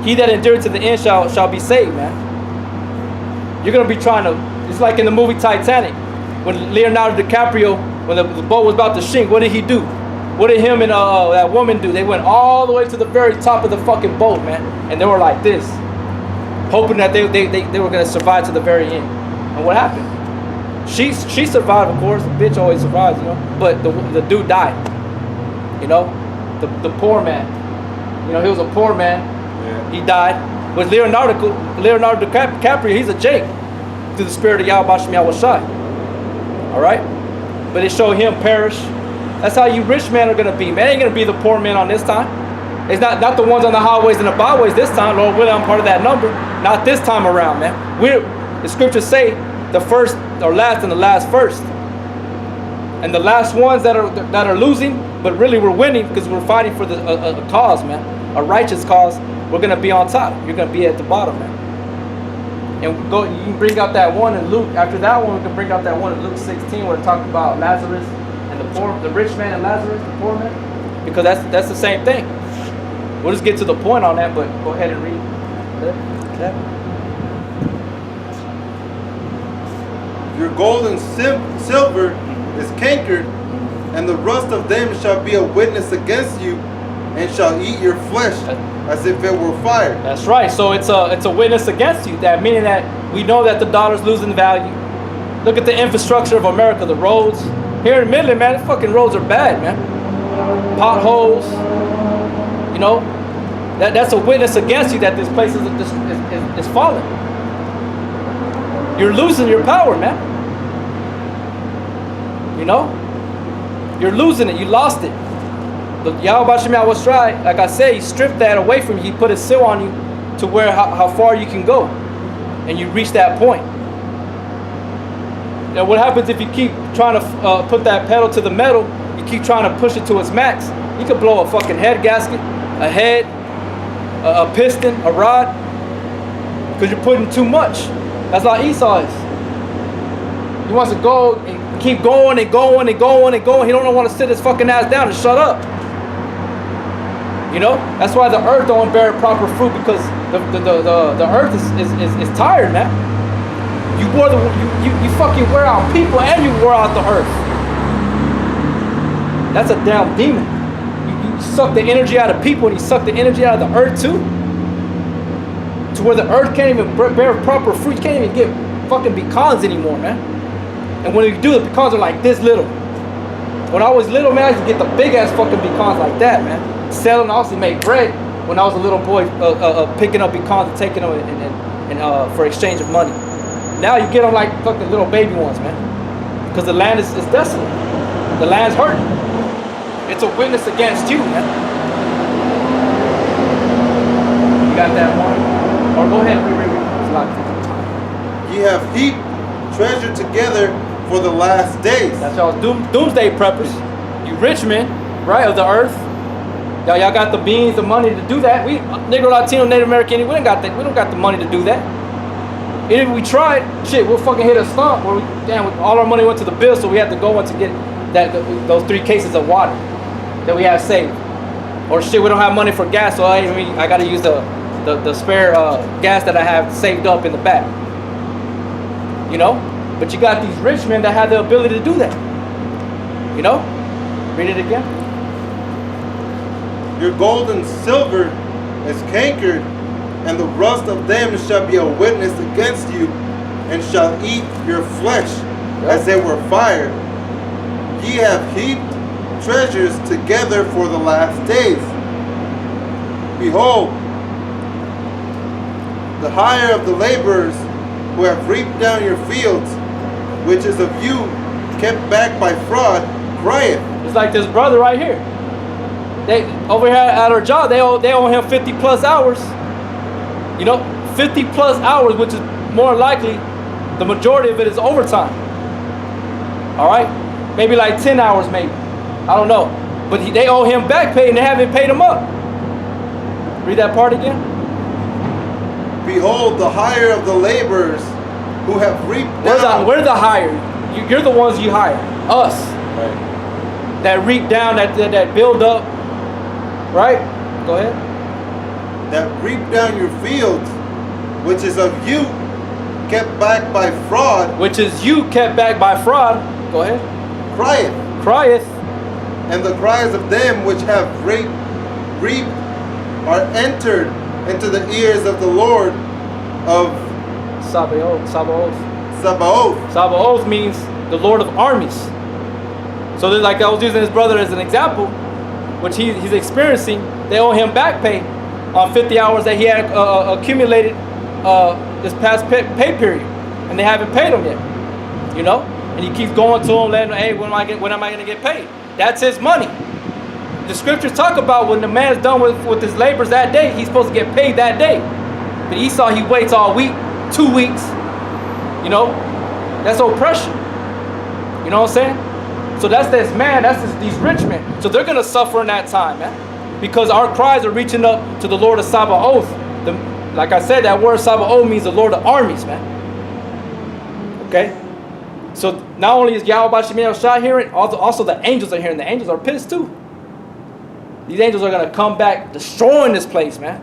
he that endured to the end shall be saved, man. You're gonna be trying to. It's like in the movie Titanic, when Leonardo DiCaprio, when the boat was about to sink, what did he do? What did him and that woman do? They went all the way to the very top of the fucking boat, man, and they were like this, hoping that they were gonna survive to the very end. And what happened? She survived, of course. The bitch always survives, you know. But the dude died. You know, the poor man. You know, he was a poor man. Yeah. He died. But Leonardo DiCaprio, he's a Jake through the spirit of Yahweh Shem Yahweh Shai. All right. But it showed him perish. That's how you rich men are gonna be. Man, ain't gonna be the poor men on this time. It's not the ones on the highways and the byways this time. Lord willing, I'm part of that number. Not this time around, man. The scriptures say the first are last and the last first. And the last ones that are losing, but really we're winning because we're fighting for a cause, man. A righteous cause. We're gonna be on top. You're gonna be at the bottom, man. And you can bring out that one in Luke. After that one, we can bring out that one in Luke 16 where it talks about Lazarus and the rich man and Lazarus, the poor man. Because that's the same thing. We'll just get to the point on that, but go ahead and read. Okay. Your gold and silver is cankered, and the rust of them shall be a witness against you, and shall eat your flesh as if it were fire. That's right. So it's a witness against you. That meaning that we know that the dollar's losing value. Look at the infrastructure of America, the roads. Here in Midland, man, the fucking roads are bad, man. Potholes. You know, that's a witness against you that this place is falling. You're losing your power, man. You know? You're losing it. You lost it. The Yahweh Shem Yahweh Shai, like I said, he stripped that away from you. He put a seal on you to where how far you can go. And you reach that point. Now what happens if you keep trying to put that pedal to the metal, you keep trying to push it to its max, you could blow a fucking head gasket, a head, a piston, a rod, because you're putting too much. That's how Esau is. He wants to go and keep going and going and going and going. He don't want to sit his fucking ass down and shut up. You know? That's why the earth don't bear proper fruit, because the earth is tired, man. You fucking wear out people and you wear out the earth. That's a damn demon. You suck the energy out of people and you suck the energy out of the earth too. To where the earth can't even bear proper fruit. You can't even get fucking pecans anymore, man. And when you do, the pecans are like this little. When I was little, man, I used to get the big ass fucking pecans like that, man. Selling, I also make bread when I was a little boy, picking up pecans and taking them and for exchange of money. Now you get them like fucking little baby ones, man. Because the land is desolate. The land's hurting. It's a witness against you, man. You got that one? Or go ahead and read. Ye have heaped treasure together for the last days. That's y'all's doomsday preppers. You rich men, right, of the earth. Y'all got the beans, the money to do that. We Negro, Latino, Native American, we don't got the money to do that. And if we tried, shit, we'll fucking hit a stump where all our money went to the bill, so we had to go in to get those 3 cases of water that we have saved. Or shit, we don't have money for gas, so I gotta use the spare gas that I have saved up in the back. You know? But you got these rich men that have the ability to do that. You know? Read it again. Your gold and silver is cankered, and the rust of them shall be a witness against you, and shall eat your flesh as they were fire. Ye have heaped treasures together for the last days. Behold, the hire of the laborers who have reaped down your fields, which is of you kept back by fraud, crieth. It's like this brother right here. They over here at our job, they owe him 50 plus hours. You know, 50 plus hours, which is more likely the majority of it is overtime. All right, maybe like 10 hours, maybe. I don't know, but they owe him back pay and they haven't paid him up. Read that part again. Behold, the hire of the laborers who have reaped down. We're the hire. You're the ones you hire. Us. Right. That reap down, that build up. Right? Go ahead. that reap down your fields, which is of you, kept back by fraud, Which is you kept back by fraud. Go ahead. crieth, Crieth. and the cries of them which have reaped are entered into the ears of the Lord of Sabaoth. Sabaoth. Sabaoth. Sabaoth means the Lord of armies. So like I was using his brother as an example, which he's experiencing. They owe him back pay on 50 hours that he had accumulated this past pay period, and they haven't paid him yet. You know, and he keeps going to him, letting him, hey, when am I going to get paid? That's his money. The scriptures talk about when the man's done with his labors that day, he's supposed to get paid that day. But Esau, he waits all week, 2 weeks. You know, that's oppression. You know what I'm saying? So that's this man, these rich men. So they're going to suffer in that time, man. Because our cries are reaching up to the Lord of Sabaoth. Like I said, that word Sabaoth means the Lord of armies, man. Okay? So not only is Yahweh Shemel Shah hearing, also the angels are hearing. The angels are pissed too. These angels are going to come back destroying this place, man.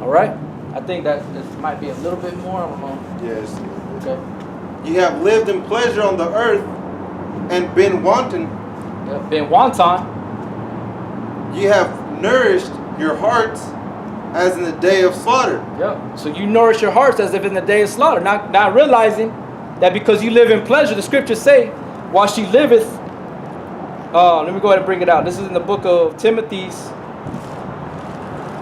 All right? I think that this might be a little bit more. I don't know. Yes. Okay. Ye have lived in pleasure on the earth and been wanton. Yeah, been wanton. Ye have nourished your hearts as in the day of slaughter. Yeah. So you nourish your hearts as if in the day of slaughter, not realizing that because you live in pleasure, the scriptures say, while she liveth. Let me go ahead and bring it out. This is in the book of Timothy's.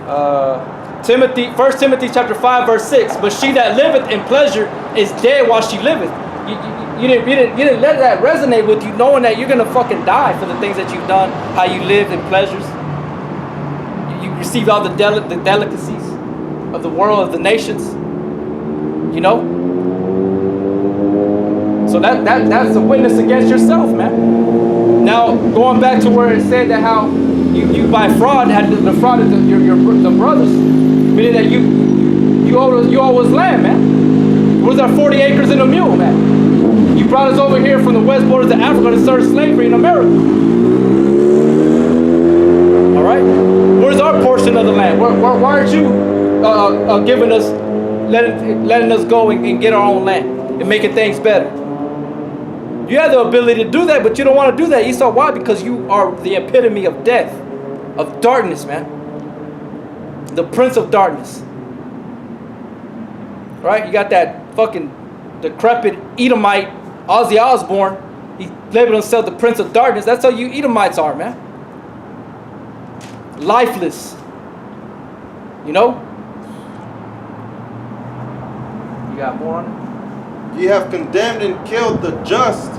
1 Timothy chapter 5 verse 6. But she that liveth in pleasure is dead while she liveth. You didn't let that resonate with you, knowing that you're gonna fucking die for the things that you've done, how you lived in pleasures. You received all the delicacies of the world, of the nations. You know. So that's a witness against yourself, man. Now going back to where it said that how you by fraud had defrauded the brothers, meaning that you owe us land, man. Where's our 40 acres and a mule, man? You brought us over here from the west borders of Africa to serve slavery in America. All right. Where's our portion of the land? Why aren't you giving us, letting us go and get our own land and making things better? You have the ability to do that, but you don't want to do that. Esau, why? Because you are the epitome of death, of darkness, man. The prince of darkness. Right? You got that fucking decrepit Edomite, Ozzy Osbourne. He labeled himself the prince of darkness. That's how you Edomites are, man. Lifeless. You know? You got more on it? Ye have condemned and killed the just,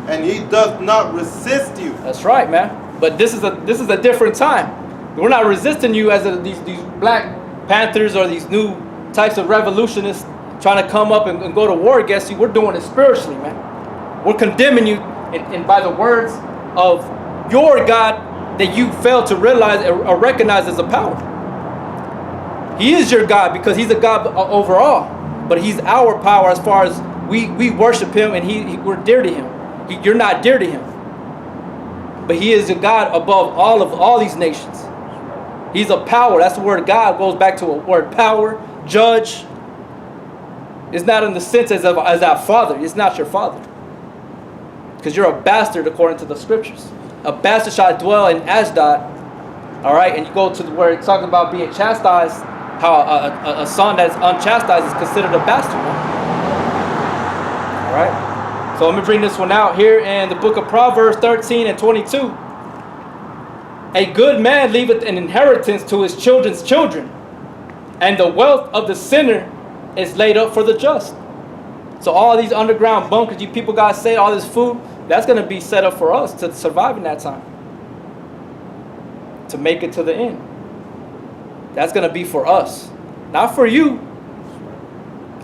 and he doth not resist you. That's right, man. But this is a different time. We're not resisting you as these Black Panthers or these new types of revolutionists trying to come up and go to war against you. We're doing it spiritually, man. We're condemning you and by the words of your God that you failed to realize or recognize as a power. He is your God because he's a God overall. But he's our power as far as we worship him and we're dear to him. You're not dear to him. But he is a God above all these nations. He's a power. That's the word God goes back to a word power, judge. It's not in the sense as our father. It's not your father. Because you're a bastard according to the scriptures. A bastard shall dwell in Ashdod. All right, and you go to where it's talking about being chastised. How a son that's unchastised is considered a bastard. All right. So let me bring this one out here in the book of Proverbs 13 and 22. A good man leaveth an inheritance to his children's children, and the wealth of the sinner is laid up for the just. So all these underground bunkers you people got say, all this food, that's going to be set up for us to survive in that time. To make it to the end. That's going to be for us. Not for you.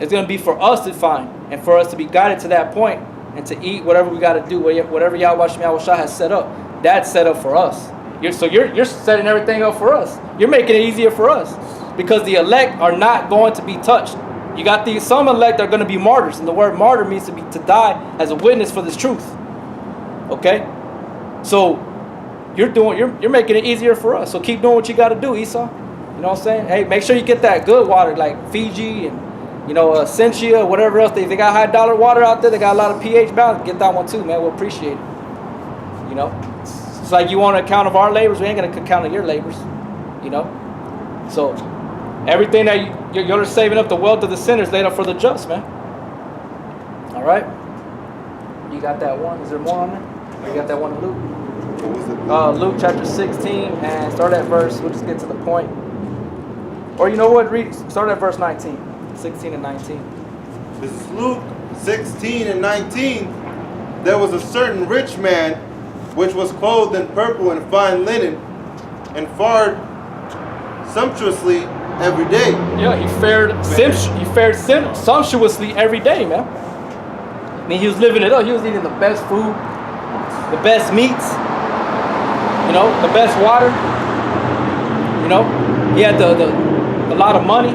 It's going to be for us to find. And for us to be guided to that point. And to eat whatever we got to do. Whatever Yahweh Shah has set up. That's set up for us. You're setting everything up for us. You're making it easier for us. Because the elect are not going to be touched. You got some elect are going to be martyrs. And the word martyr means to die as a witness for this truth. Okay? So you're making it easier for us. So keep doing what you got to do, Esau. You know what I'm saying? Hey, make sure you get that good water like Fiji and Sentia, whatever else. They got high dollar water out there. They got a lot of pH balance. Get that one too, man. We'll appreciate it. You know, it's like you want an account of our labors. We ain't gonna account of your labors. You know, so everything that you're saving up the wealth of the sinners laid up for the just, man. All right. You got that one? Is there more on there? You got that one in Luke? What was it? Luke chapter 16 and start at verse. We'll just get to the point. Or you know what? Start at verse 19. 16 and 19. This is Luke 16 and 19. There was a certain rich man which was clothed in purple and fine linen and fared sumptuously every day. Yeah, he fared sumptuously every day, man. I mean, he was living it up. He was eating the best food, the best meats, the best water. He had a lot of money.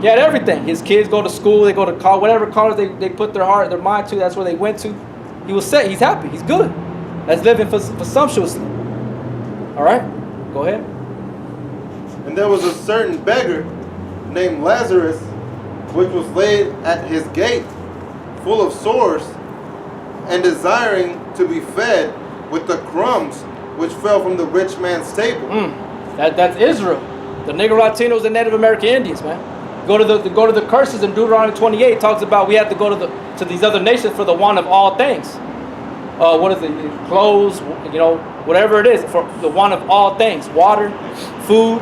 He had everything. His kids go to school, they go to college, whatever college they put their heart, their mind to, that's where they went to. He was set, he's happy, he's good. That's living for sumptuously. All right, go ahead. And there was a certain beggar named Lazarus, which was laid at his gate, full of sores, and desiring to be fed with the crumbs which fell from the rich man's table. That's Israel. The Negro Latinos and Native American Indians, man. Go to the curses in Deuteronomy 28. Talks about we have to go to these other nations for the want of all things. What is it? Clothes, whatever it is, for the want of all things. Water, food.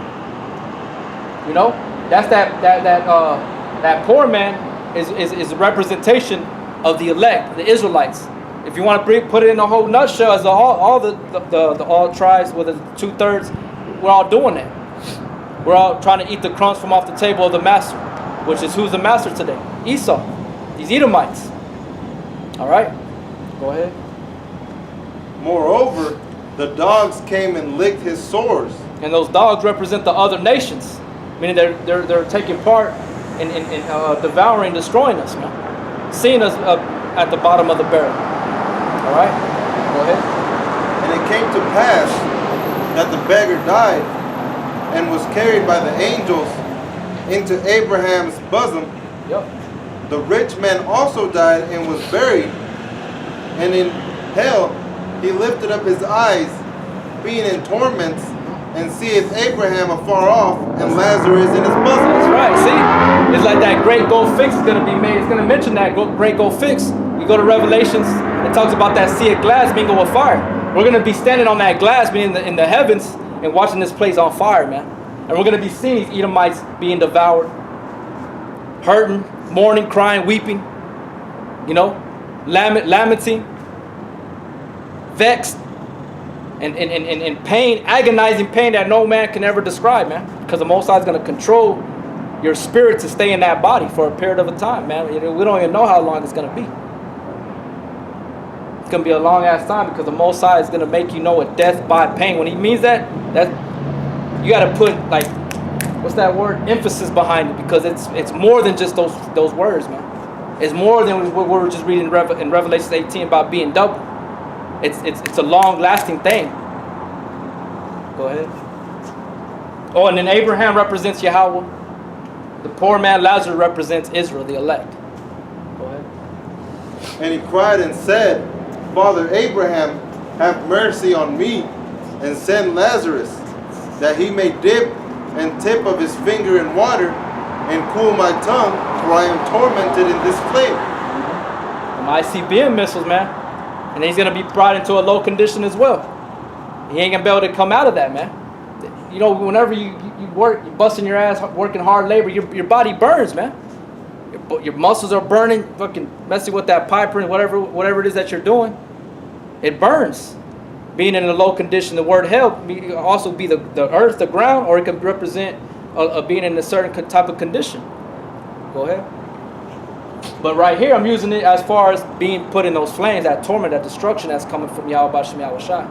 That's that poor man is a representation of the elect, the Israelites. If you want to put it in a whole nutshell, as all the all tribes, with the 2/3, we're all doing that. We're all trying to eat the crumbs from off the table of the master, which is who's the master today? Esau. These Edomites. All right, go ahead. Moreover, the dogs came and licked his sores. And those dogs represent the other nations, meaning they're taking part in devouring, destroying us, man. Seeing us at the bottom of the barrel. All right, go ahead. And it came to pass that the beggar died and was carried by the angels into Abraham's bosom. Yep. The rich man also died and was buried. And in hell he lifted up his eyes, being in torments, and seeth Abraham afar off and Lazarus in his bosom. That's right. See, it's like that great gold fix is going to be made. It's going to mention that great gold fix. You go to Revelations, it talks about that sea of glass mingled with fire. We're going to be standing on that glass, being in the heavens, and watching this place on fire, man. And we're going to be seeing these Edomites being devoured, hurting, mourning, crying, weeping, lamenting, vexed, and pain, agonizing pain that no man can ever describe, man. Because the Most High is going to control your spirit to stay in that body for a period of a time, man. We don't even know how long it's going to be. It's going to be a long ass time, because the Most High is going to make you know a death by pain. When he means that you got to put, like, what's that word? Emphasis behind it, because it's more than just those words, man. It's more than what we were just reading in Revelation 18 about being double. It's a long-lasting thing. Go ahead. Oh, and then Abraham represents Yahweh. The poor man Lazarus represents Israel, the elect. Go ahead. And he cried and said, Father Abraham, have mercy on me, and send Lazarus, that he may dip and tip of his finger in water, and cool my tongue, for I am tormented in this flame. Them ICBM missiles, man. And he's going to be brought into a low condition as well. He ain't going to be able to come out of that, man. Whenever you work, you're busting your ass, working hard labor, your body burns, man. Your muscles are burning, fucking messing with that pipe and whatever it is that you're doing. It burns. Being in a low condition, the word hell can also be the earth, the ground, or it could represent being in a certain type of condition. Go ahead. But right here, I'm using it as far as being put in those flames, that torment, that destruction that's coming from Yahweh Bashem Yahweh Shai.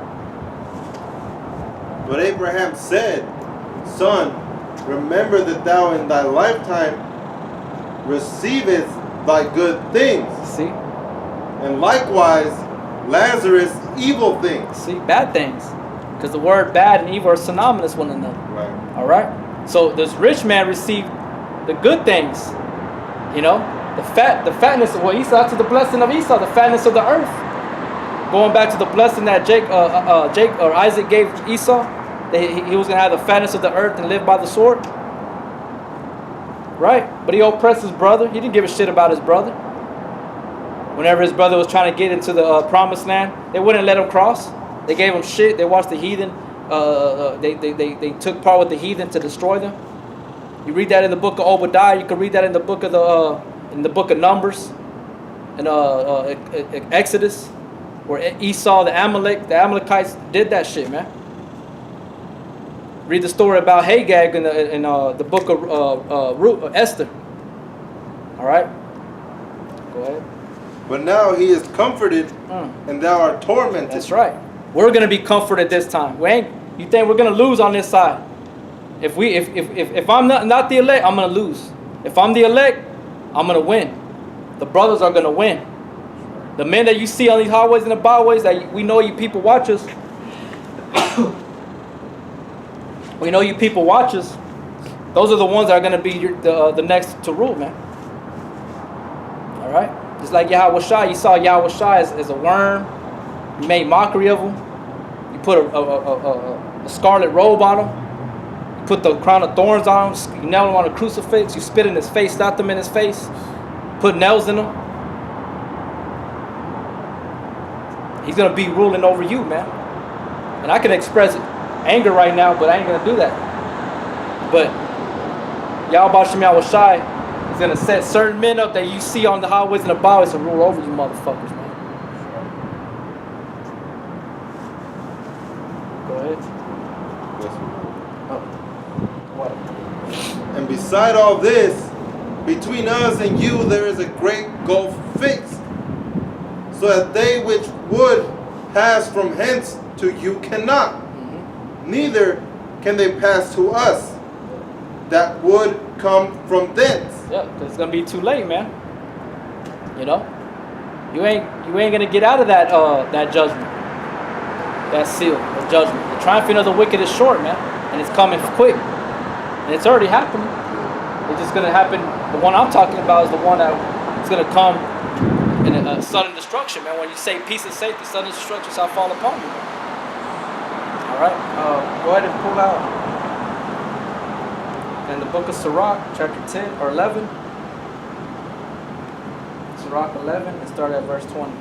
But Abraham said, Son, remember that thou in thy lifetime receivest thy good things. See? And likewise, Lazarus evil things. See, bad things. Because the word bad and evil are synonymous with one another. Right. All right? So this rich man received the good things. You know? The fatness of Esau, to the blessing of Esau, the fatness of the earth. Going back to the blessing that Isaac gave Esau, that he was going to have the fatness of the earth and live by the sword. Right? But he oppressed his brother. He didn't give a shit about his brother. Whenever his brother was trying to get into the promised land, they wouldn't let him cross. They gave him shit. They watched the heathen. They took part with the heathen to destroy them. You read that in the book of Obadiah. You can read that in the book of Numbers, and Exodus, where Esau, the Amalekites did that shit, man. Read the story about Hagag in the book of Esther. All right, go ahead. But now he is comforted, and thou art tormented. That's right. We're gonna be comforted this time. You think we're gonna lose on this side? If I'm not the elect, I'm gonna lose. If I'm the elect, I'm gonna win. The brothers are gonna win. The men that you see on these highways and the byways, that we know you people watch us. We know you people watch us. Those are the ones that are gonna be the next to rule, man. All right. Just like Yahweh Shai, you saw Yahweh Shai as a worm. You made mockery of him. You put a scarlet robe on him. You put the crown of thorns on him. You nailed him on a crucifix. You spit in his face, slapped him in his face. Put nails in him. He's going to be ruling over you, man. And I can express anger right now, but I ain't going to do that. But Yahweh Shem Yahweh Shai is going to set certain men up that you see on the highways and the byways to rule over you motherfuckers, man. Go ahead. Oh. What? And beside all this, between us and you there is a great gulf fixed, so that they which would pass from hence to you cannot, neither can they pass to us that would come from thence. Yeah, because it's gonna be too late, man. You know, you ain't gonna get out of that judgment, that seal of judgment. The triumphing of the wicked is short, man, and it's coming quick, and it's already happening. It's just gonna happen. The one I'm talking about is the one that is gonna come in a sudden destruction, man. When you say peace and safety, sudden destruction shall fall upon you. All right, go ahead and pull out in the book of Sirach, chapter 10 or 11. Sirach 11, and start at verse 20.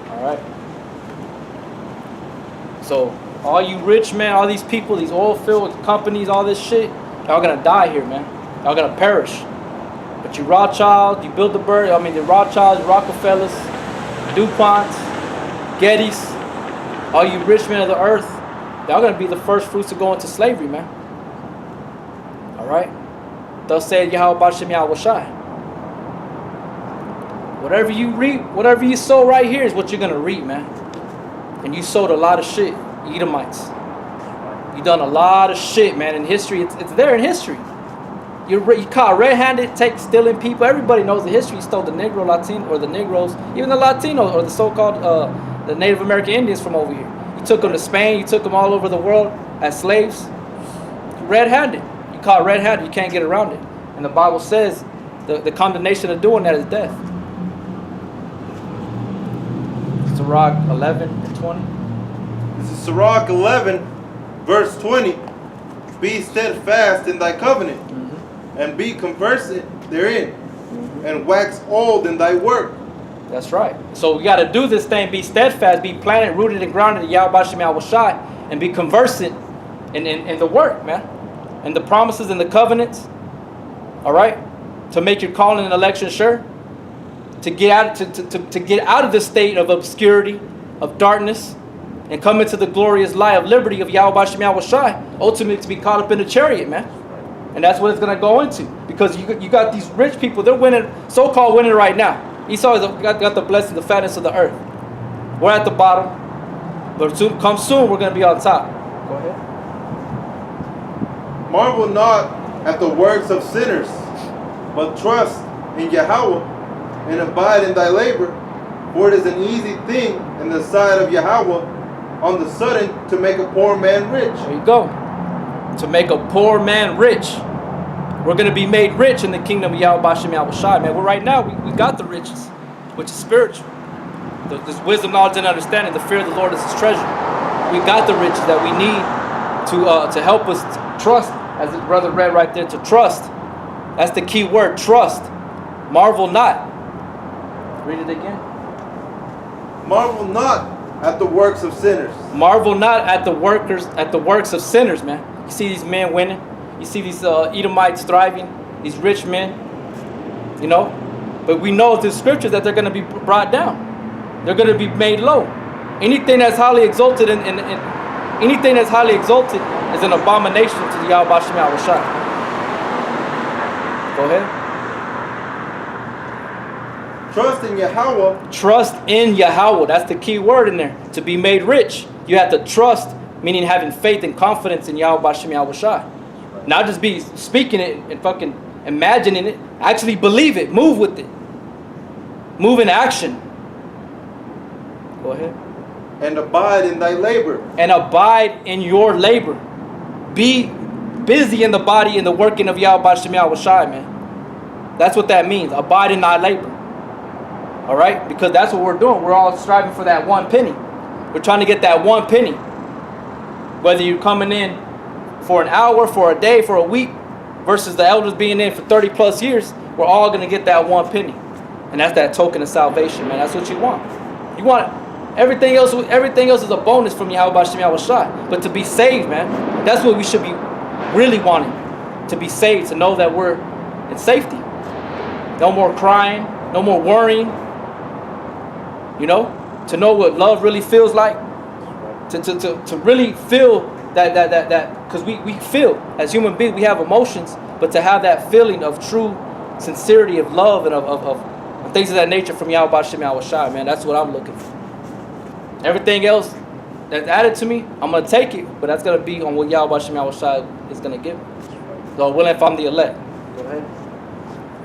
All right. So all you rich men, all these people, these oil-filled companies, all this shit, y'all gonna die here, man. Y'all gonna perish. But you Rothschild, you Bilderberg, the Rothschilds, Rockefellers, DuPonts, Gettys, all you rich men of the earth, y'all gonna be the first fruits to go into slavery, man. All right. Thus said Yahweh Bashem Yahweh Shai. Whatever you reap, whatever you sow right here is what you're gonna reap, man. And you sowed a lot of shit, Edomites. You done a lot of shit, man. In history, it's there in history. You caught red-handed, stealing people. Everybody knows the history. You stole the Negro, Latino, or the Negroes, even the Latinos, or the so-called the Native American Indians from over here. You took them to Spain. You took them all over the world as slaves. Red-handed. You caught red-handed. You can't get around it. And the Bible says the condemnation of doing that is death. Sirach 11 and 20. This is Sirach 11, verse 20. Be steadfast in thy covenant, and be conversant therein, and wax old in thy work. That's right. So we got to do this thing, be steadfast, be planted, rooted, and grounded in Yahweh Bashem Yahweh Shai, and be conversant in the work, man, and the promises and the covenants. All right, to make your calling and election sure, to get out to get out of the state of obscurity, of darkness, and come into the glorious light of liberty of Yahweh Bashem Yahweh Shai, ultimately to be caught up in the chariot, man. And that's what it's going to go into. Because you got these rich people, they're winning, so-called winning right now. Esau got the blessing, the fatness of the earth. We're at the bottom. But soon, we're going to be on top. Go ahead. Marvel not at the works of sinners, but trust in Yahweh, and abide in thy labor. For it is an easy thing in the sight of Yahweh on the sudden to make a poor man rich. There you go. To make a poor man rich. We're going to be made rich in the kingdom of Yahweh Bashem Yahweh Shai, man. Well, right now, we got the riches, which is spiritual. This wisdom, knowledge, and understanding. The fear of the Lord is his treasure. We got the riches that we need to help us trust, as the brother read right there, to trust. That's the key word, trust. Marvel not. Read it again. Marvel not at the works of sinners. Marvel not at the works of sinners, man. You see these men winning. You see these Edomites thriving. These rich men. You know, but we know through scriptures that they're going to be brought down. They're going to be made low. Anything that's highly exalted anything that's highly exalted is an abomination to the Yahweh Bashem Yahweh Shai. Go ahead. Trust in Yahweh. Trust in Yahweh. That's the key word in there. To be made rich, you have to trust, meaning having faith and confidence in Yahweh Bashem Yahweh Shai. Not just be speaking it and fucking imagining it. Actually believe it. Move with it. Move in action. Go ahead. And abide in thy labor. And abide in your labor. Be busy in the body and the working of Yahweh Bashem Yahweh Shai, man. That's what that means. Abide in thy labor. Alright? Because that's what we're doing. We're all striving for that one penny. We're trying to get that one penny. Whether you're coming in for an hour, for a day, for a week, versus the elders being in for 30 plus years, we're all going to get that one penny. And that's that token of salvation, man. That's what you want. You want everything else is a bonus from Yahweh Bashem Yahweh Shai. But to be saved, man, that's what we should be really wanting. To be saved, to know that we're in safety. No more crying, no more worrying. You know, to know what love really feels like. To really feel that because we feel as human beings, we have emotions, but to have that feeling of true sincerity of love and of things of that nature from Yahweh Bashem Yahweh Shai, man, that's what I'm looking for. Everything else that's added to me, I'm going to take it, but that's going to be on what Yahweh Bashem Yahweh Shai is going to give me. So willing if I'm the elect. Go ahead.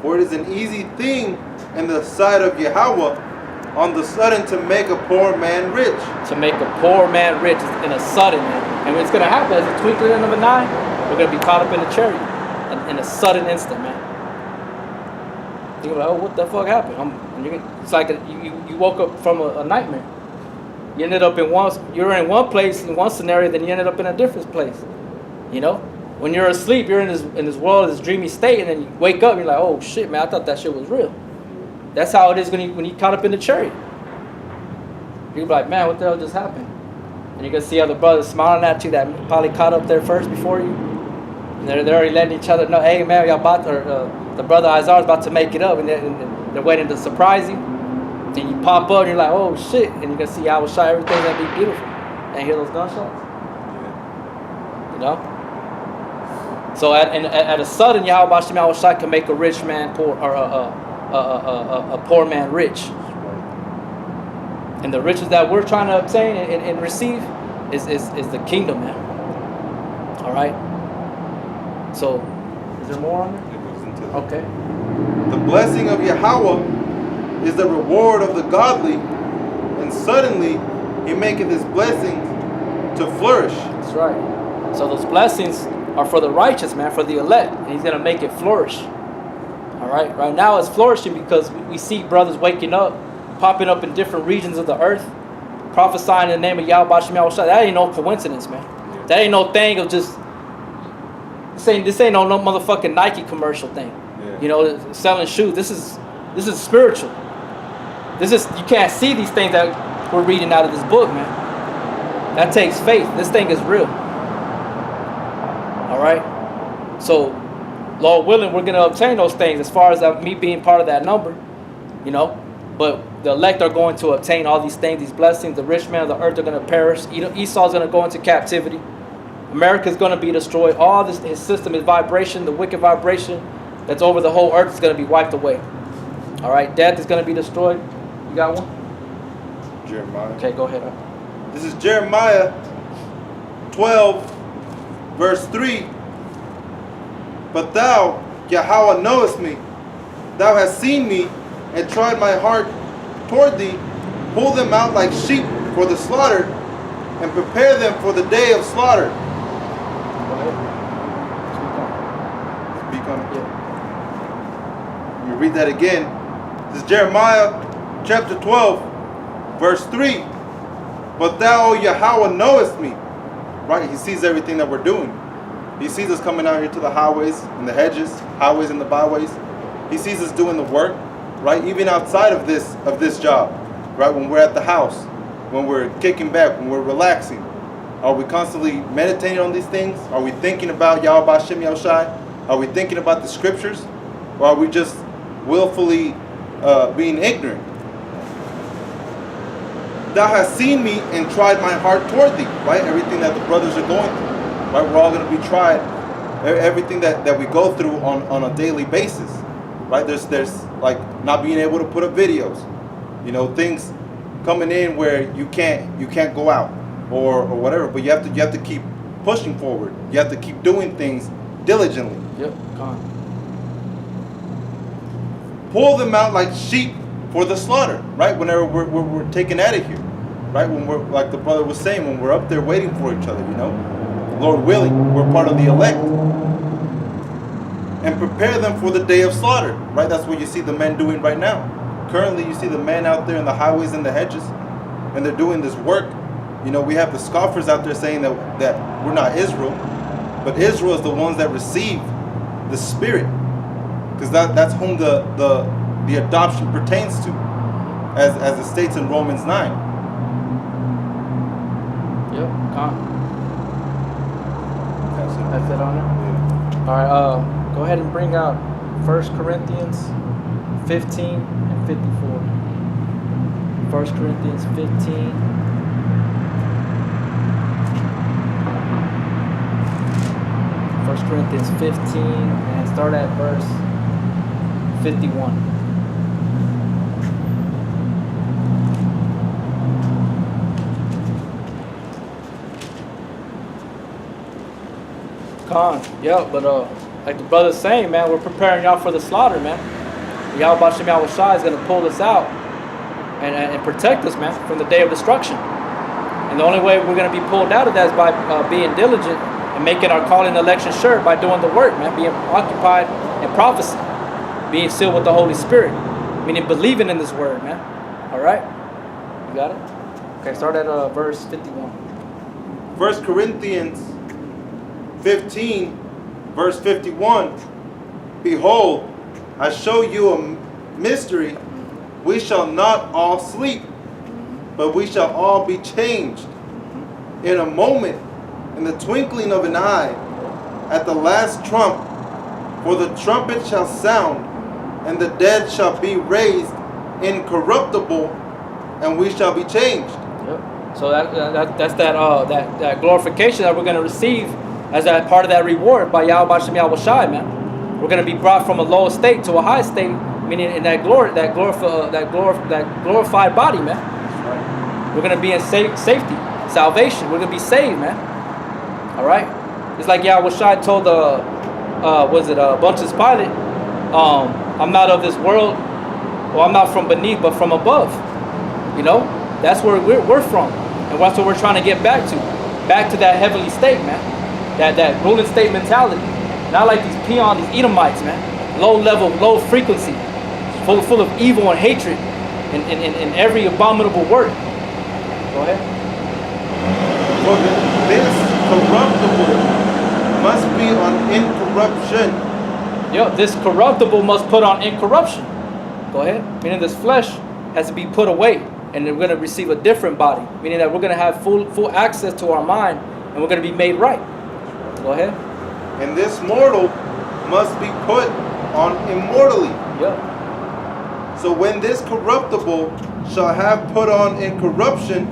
For it is an easy thing in the sight of Yahweh on the sudden to make a poor man rich. To make a poor man rich in a sudden, man. And it's going to happen as a twinkling of an eye. We're going to be caught up in the chariot in a sudden instant, man. You're like, oh, what the fuck happened? It's like you woke up from a nightmare. You ended up you're in one place, in one scenario, then you ended up in a different place. You know? When you're asleep, you're in this world, this dreamy state, and then you wake up, you're like, oh shit, man, I thought that shit was real. That's how it is when you caught up in the chariot. You're like, man, what the hell just happened? And you're going to see other brothers smiling at you that probably caught up there first before you. And they're already letting each other know, hey, man, y'all about the brother Isaiah is about to make it up. And they're waiting to surprise you. Then you pop up and you're like, oh, shit. And you're going to see Yahweh Shai, everything going to be beautiful. And hear those gunshots? You know? So at a sudden, Yahweh Bashem Yahweh Shai can make a rich man poor, or a poor man rich. And the riches that we're trying to obtain and receive is the kingdom, man. All right. So, is there more on there? It goes into that. Okay. The blessing of Yahweh is the reward of the godly, and suddenly he maketh his blessings to flourish. That's right. So those blessings are for the righteous, man, for the elect, and he's gonna make it flourish. All right. Right now it's flourishing because we see brothers waking up, popping up in different regions of the earth, prophesying in the name of Yahweh Bashem Yahweh Shai. That ain't no coincidence, man. That ain't no thing of just this ain't no motherfucking Nike commercial thing. Yeah. You know, selling shoes. This is spiritual. You can't see these things that we're reading out of this book, man. That takes faith. This thing is real. All right. So, Lord willing, we're gonna obtain those things. As far as me being part of that number, you know. But the elect are going to obtain all these things, these blessings. The rich man of the earth are going to perish. Esau's going to go into captivity. America's going to be destroyed. All this, his system, his vibration, the wicked vibration that's over the whole earth is going to be wiped away. All right, death is going to be destroyed. You got one? Jeremiah. Okay, go ahead. This is Jeremiah 12, verse 3. But thou, Yahweh, knowest me. Thou hast seen me, and tried my heart toward thee, Pull them out like sheep for the slaughter, and prepare them for the day of slaughter. Go ahead. Speak on it. Yeah. Let me read that again. This is Jeremiah chapter 12, verse 3. But thou, O Yahweh, knowest me. Right? He sees everything that we're doing. He sees us coming out here to the highways and the hedges, highways and the byways. He sees us doing the work, right? Even outside of this job, right? When we're at the house, when we're kicking back, when we're relaxing. Are we constantly meditating on these things? Are we thinking about Yahweh Bashem Yahushai? Are we thinking about the scriptures? Or are we just willfully being ignorant? Thou hast seen me and tried my heart toward thee, right? Everything that the brothers are going through, right? We're all going to be tried. Everything that we go through on a daily basis, right? There's like not being able to put up videos, you know, things coming in where you can't go out or whatever, but you have to keep pushing forward. You have to keep doing things diligently. Yep. Con. Pull them out like sheep for the slaughter, right? Whenever we're taken out of here, right? When we're, like the brother was saying, when we're up there waiting for each other, you know, Lord willing, we're part of the elect. And prepare them for the day of slaughter, right? That's what you see the men doing right now. Currently, you see the men out there in the highways and the hedges, and they're doing this work. You know, we have the scoffers out there saying that we're not Israel, but Israel is the ones that receive the Spirit, because that's whom the adoption pertains to, as it states in Romans 9. Yep. Con. That's That's it on it. Yeah. All right. Go ahead and bring out 1 Corinthians 15 and 54. 1 Corinthians 15. 1 Corinthians 15 and start at verse 51. Yeah, but like the brother's saying, man, we're preparing y'all for the slaughter, man. Yahweh Bashem Yahushai is going to pull us out and protect us, man, from the day of destruction. And the only way we're going to be pulled out of that is by being diligent and making our calling and election sure, by doing the work, man, being occupied in prophecy, being sealed with the Holy Spirit, meaning believing in this word, man. All right? You got it? Okay, start at verse 51. 1 Corinthians 15, verse 51. Behold, I show you a mystery. We shall not all sleep, but we shall all be changed in a moment, in the twinkling of an eye, at the last trump. For the trumpet shall sound, and the dead shall be raised incorruptible, and we shall be changed. Yep. So that's that glorification that we're going to receive as that part of that reward by Yahweh Bashem Yahushai, man. We're going to be brought from a low state to a high state, meaning in that glorified body, man. That's right. We're going to be in safety, salvation. We're going to be saved, man. All right? It's like Yahushai told Pontius Pilate, I'm not of this world, or I'm not from beneath, but from above. You know? That's where we're from. And that's what we're trying to get back to. Back to that heavenly state, man. That ruling state mentality. Not like these peons, these Edomites, man. Low level, low frequency. Full of evil and hatred in every abominable word. Go ahead. For this corruptible must be on incorruption. Yo, this corruptible must put on incorruption. Go ahead. Meaning this flesh has to be put away, and then we're going to receive a different body. Meaning that we're going to have full access to our mind, and we're going to be made right. Go ahead. And this mortal must be put on immortally. Yep. So when this corruptible shall have put on incorruption,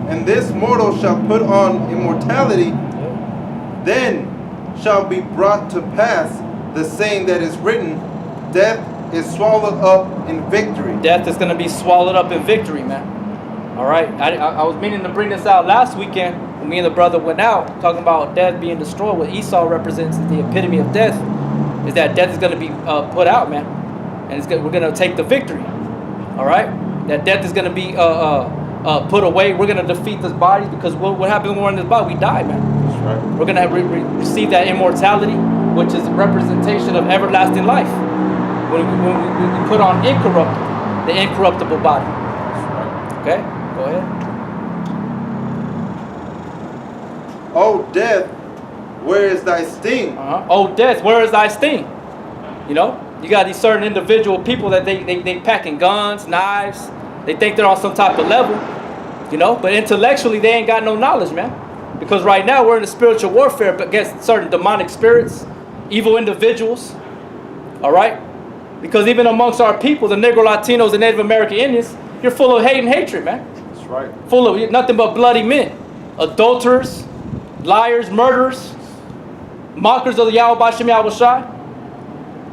and this mortal shall put on immortality, Yep. then shall be brought to pass the saying that is written, death is swallowed up in victory. Death is going to be swallowed up in victory, man. All right. I was meaning to bring this out last weekend when me and the brother went out talking about death being destroyed. What Esau represents is the epitome of death. Is that death is going to be put out, man, and we're going to take the victory. All right. That death is going to be put away. We're going to defeat this body because what happens when we're in this body? We die, man. That's right. We're going to receive that immortality, which is a representation of everlasting life. When we put on the incorruptible body. That's right. Okay, go ahead. Oh death, where is thy sting? Oh death, where is thy sting? You know, you got these certain individual people that they packing guns, knives. They think they're on some type of level, you know, but intellectually they ain't got no knowledge, man. Because right now we're in a spiritual warfare against certain demonic spirits, evil individuals. All right. Because even amongst our people, the Negro Latinos and Native American Indians, you're full of hate and hatred, man. That's right. Full of nothing but bloody men. Adulterers, liars, murderers, mockers of the Yahweh Bashem Yahweh Shai.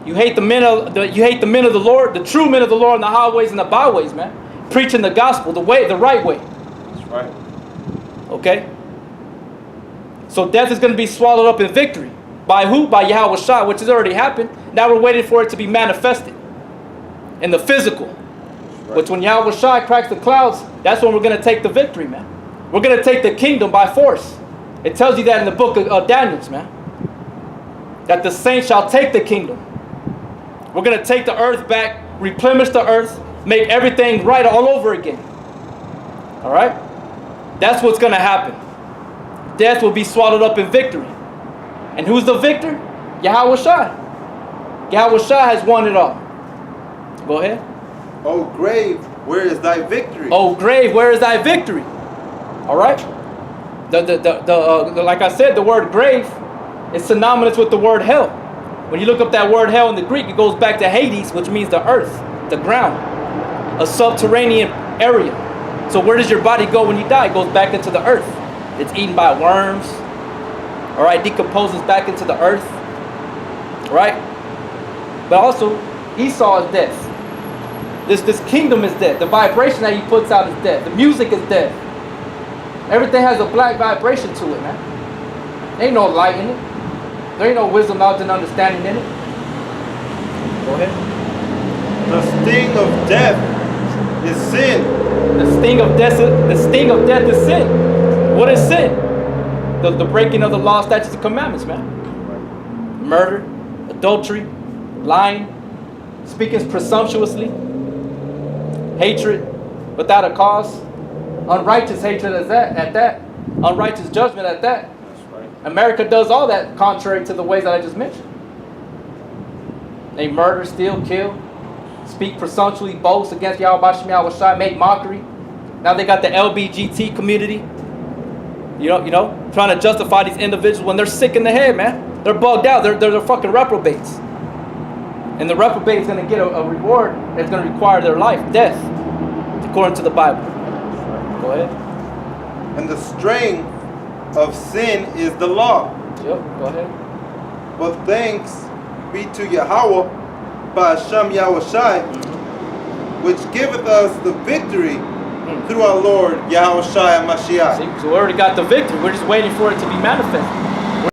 You hate the men of the Lord, the true men of the Lord on the highways and the byways, man. Preaching the gospel, the right way. That's right. Okay? So death is going to be swallowed up in victory. By who? By Yahweh Shai, which has already happened. Now we're waiting for it to be manifested in the physical. Right. Which when Yahweh Shai cracks the clouds, that's when we're going to take the victory, man. We're going to take the kingdom by force. It tells you that in the book of Daniel, man. That the saints shall take the kingdom. We're going to take the earth back, replenish the earth, make everything right all over again. All right? That's what's going to happen. Death will be swallowed up in victory. And who's the victor? Yahweh Shai. Yahweh Shai has won it all. Go ahead. Oh grave, where is thy victory? Oh grave, where is thy victory? All right. Like I said, the word grave is synonymous with the word hell. When you look up that word hell in the Greek, it goes back to Hades, which means the earth, the ground, a subterranean area. So where does your body go when you die? It goes back into the earth. It's eaten by worms. All right, decomposes back into the earth. Right? But also, Esau is death. This kingdom is death. The vibration that he puts out is death. The music is death. Everything has a black vibration to it, man. There ain't no light in it. There ain't no wisdom, knowledge, and understanding in it. Go ahead. The sting of death is sin. The sting of death is sin. What is sin? The breaking of the law, statutes, and commandments, man. Murder, adultery, lying, speaking presumptuously, hatred without a cause, unrighteous hatred at that, unrighteous judgment at that. That's right. America does all that contrary to the ways that I just mentioned. They murder, steal, kill, speak presumptuously, boast against Yahweh Bashem Yahweh Shai, make mockery. Now they got the LBGT community. You know, trying to justify these individuals when they're sick in the head, man. They're bugged out. They're fucking reprobates. And the reprobate is going to get a reward that's going to require their life, death, according to the Bible. Go ahead. And the strength of sin is the law. Yep, go ahead. But thanks be to Yahweh, Ba'ashem Yahweh Shai, which giveth us the victory through our Lord Yahweh Shai and Mashiach. See, so we already got the victory. We're just waiting for it to be manifested.